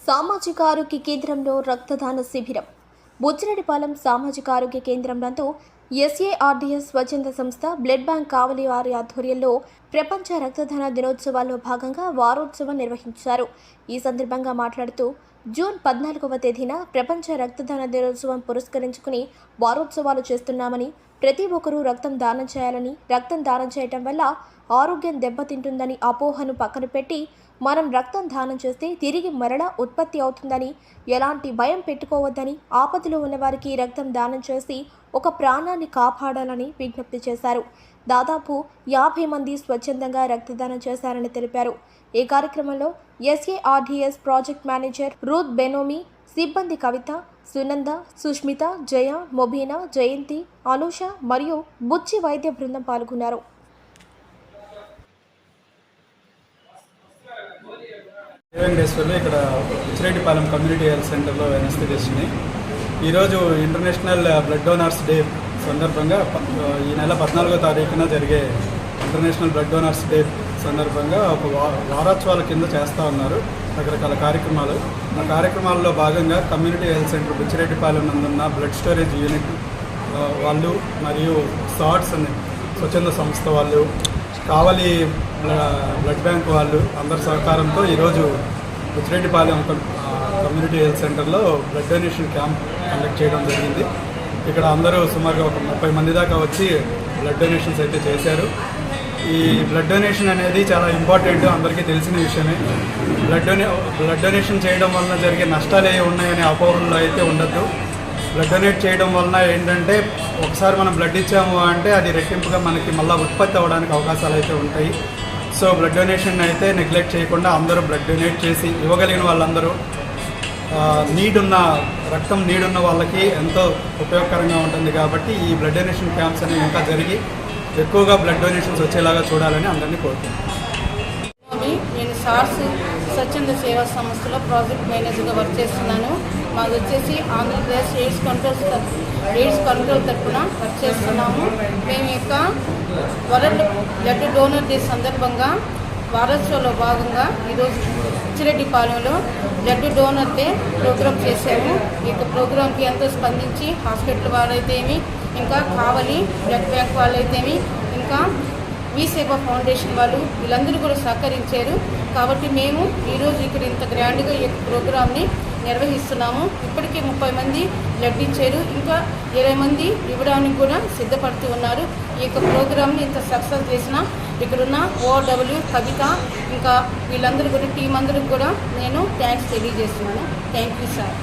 సామాజిక ఆరోగ్య కేంద్రంలో రక్తదాన శిబిరం. బుచ్చిరెడ్డిపాలెం సామాజిక ఆరోగ్య కేంద్రంలో ఎస్ఏఆర్డీఎస్ స్వచ్ఛంద సంస్థ బ్లడ్ బ్యాంక్ కావలి వారి ఆధ్వర్యంలో ప్రపంచ రక్తదాన దినోత్సవాల్లో భాగంగా వారోత్సవం నిర్వహించారు. ఈ సందర్భంగా మాట్లాడుతూ జూన్ 14వ తేదీన ప్రపంచ రక్తదాన దినోత్సవం పురస్కరించుకుని వారోత్సవాలు చేస్తున్నామని, ప్రతి ఒక్కరూ రక్తం దానం చేయాలని, రక్తం దానం చేయటం వల్ల ఆరోగ్యం దెబ్బతింటుందని అపోహను పక్కన పెట్టి మనం రక్తం దానం చేస్తే తిరిగి మరలా ఉత్పత్తి అవుతుందని, ఎలాంటి భయం పెట్టుకోవద్దని, ఆపదలో ఉన్నవారికి రక్తం దానం చేసి ఒక ప్రాణాన్ని కాపాడాలని విజ్ఞప్తి చేశారు. దాదాపు 50 మంది స్వచ్ఛందంగా రక్తదానం చేశారని తెలిపారు. ఈ కార్యక్రమంలో ఎస్ఏఆర్డీఎస్ ప్రాజెక్ట్ మేనేజర్ రూత్ బెనోమి, సిబ్బంది కవిత, సునంద, సుష్మిత, జయ, మొబీనా, జయంతి, అనూష మరియు బుచ్చి వైద్య బృందం పాల్గొన్నారు. వెంకటేశ్వర్లు ఇక్కడ బుచ్చిరెడ్డిపాలెం కమ్యూనిటీ హెల్త్ సెంటర్లో ఎనస్థెటిస్ట్ని. ఈరోజు ఇంటర్నేషనల్ బ్లడ్ డోనర్స్ డే సందర్భంగా ఈ నెల 14వ తారీఖున జరిగే ఇంటర్నేషనల్ బ్లడ్ డోనర్స్ డే సందర్భంగా ఒక వారోత్సవాల కింద చేస్తూ ఉన్నారు రకరకాల కార్యక్రమాలు. ఆ కార్యక్రమాల్లో భాగంగా కమ్యూనిటీ హెల్త్ సెంటర్ బుచ్చిరెడ్డిపాలెం నందున్న బ్లడ్ స్టోరేజ్ యూనిట్ వాళ్ళు మరియు సాట్స్ అనే స్వచ్ఛంద సంస్థ వాళ్ళు, కావలి బ్లడ్ బ్యాంక్ వాళ్ళు అందరి సహకారంతో ఈరోజు బుచ్చిరెడ్డిపాలెం కమ్యూనిటీ హెల్త్ సెంటర్లో బ్లడ్ డొనేషన్ క్యాంప్ కండక్ట్ చేయడం జరిగింది. ఇక్కడ అందరూ సుమారుగా ఒక 30 మంది దాకా వచ్చి బ్లడ్ డొనేషన్స్ అయితే చేశారు. ఈ బ్లడ్ డొనేషన్ అనేది చాలా ఇంపార్టెంట్, అందరికీ తెలిసిన విషయమే. బ్లడ్ డొనేషన్ చేయడం వలన జరిగే నష్టాలు ఏ ఉన్నాయనే అపోహల్లో అయితే ఉండద్దు. బ్లడ్ డొనేట్ చేయడం వలన ఏంటంటే ఒకసారి మనం బ్లడ్ ఇచ్చాము అంటే అది రెట్టింపుగా మనకి మళ్ళీ ఉత్పత్తి అవ్వడానికి అవకాశాలు అయితే ఉంటాయి. సో బ్లడ్ డొనేషన్ అయితే నెగ్లెక్ట్ చేయకుండా అందరూ బ్లడ్ డొనేట్ చేసి ఇవ్వగలిగిన వాళ్ళందరూ రక్తం నీడున్న వాళ్ళకి ఎంతో ఉపయోగకరంగా ఉంటుంది. కాబట్టి ఈ బ్లడ్ డొనేషన్ క్యాంప్స్ అనేవి ఇంకా జరిగి ఎక్కువగా బ్లడ్ డొనేషన్స్ వచ్చేలాగా చూడాలని అందరినీ కోరుతున్నాను. నేను సార్స్ స్వచ్ఛంద సేవా సంస్థలో ప్రాజెక్ట్ మేనేజర్గా వర్క్ చేస్తున్నాను. మాది వచ్చేసి ఆంధ్రప్రదేశ్ ఎయిడ్స్ కంట్రోల్ తరఫున వర్క్ చేస్తున్నాము. మేము యొక్క వరల్డ్ బ్లడ్ డోనర్ డే సందర్భంగా వారోత్సవంలో భాగంగా ఈరోజు బుచ్చిరెడ్డిపాలెంలో బ్లడ్ డోనర్ డే ప్రోగ్రామ్ చేశాము. ఈ యొక్క ప్రోగ్రాంకి ఎంతో స్పందించి హాస్పిటల్ వాళ్ళైతేమి, ఇంకా కావలి బ్లడ్ బ్యాంక్ వాళ్ళైతేమి, ఇంకా మీ సేవా ఫౌండేషన్ వాళ్ళు వీళ్ళందరూ కూడా సహకరించారు. కాబట్టి మేము ఈరోజు ఇక్కడ ఇంత గ్రాండ్గా ఈ యొక్క ప్రోగ్రామ్ని నిర్వహిస్తున్నాము. ఇప్పటికీ 30 మంది బ్లడ్ ఇచ్చారు, ఇంకా 20 మంది ఇవ్వడానికి కూడా సిద్ధపడుతూ ఉన్నారు. ఈ యొక్క ప్రోగ్రామ్ని ఇంత సక్సెస్ చేసిన ఇక్కడున్న ఓడబ్ల్యూ కవిత, ఇంకా వీళ్ళందరూ కూడా టీం అందరికి కూడా నేను థ్యాంక్స్ తెలియజేస్తున్నాను. Thank you sir.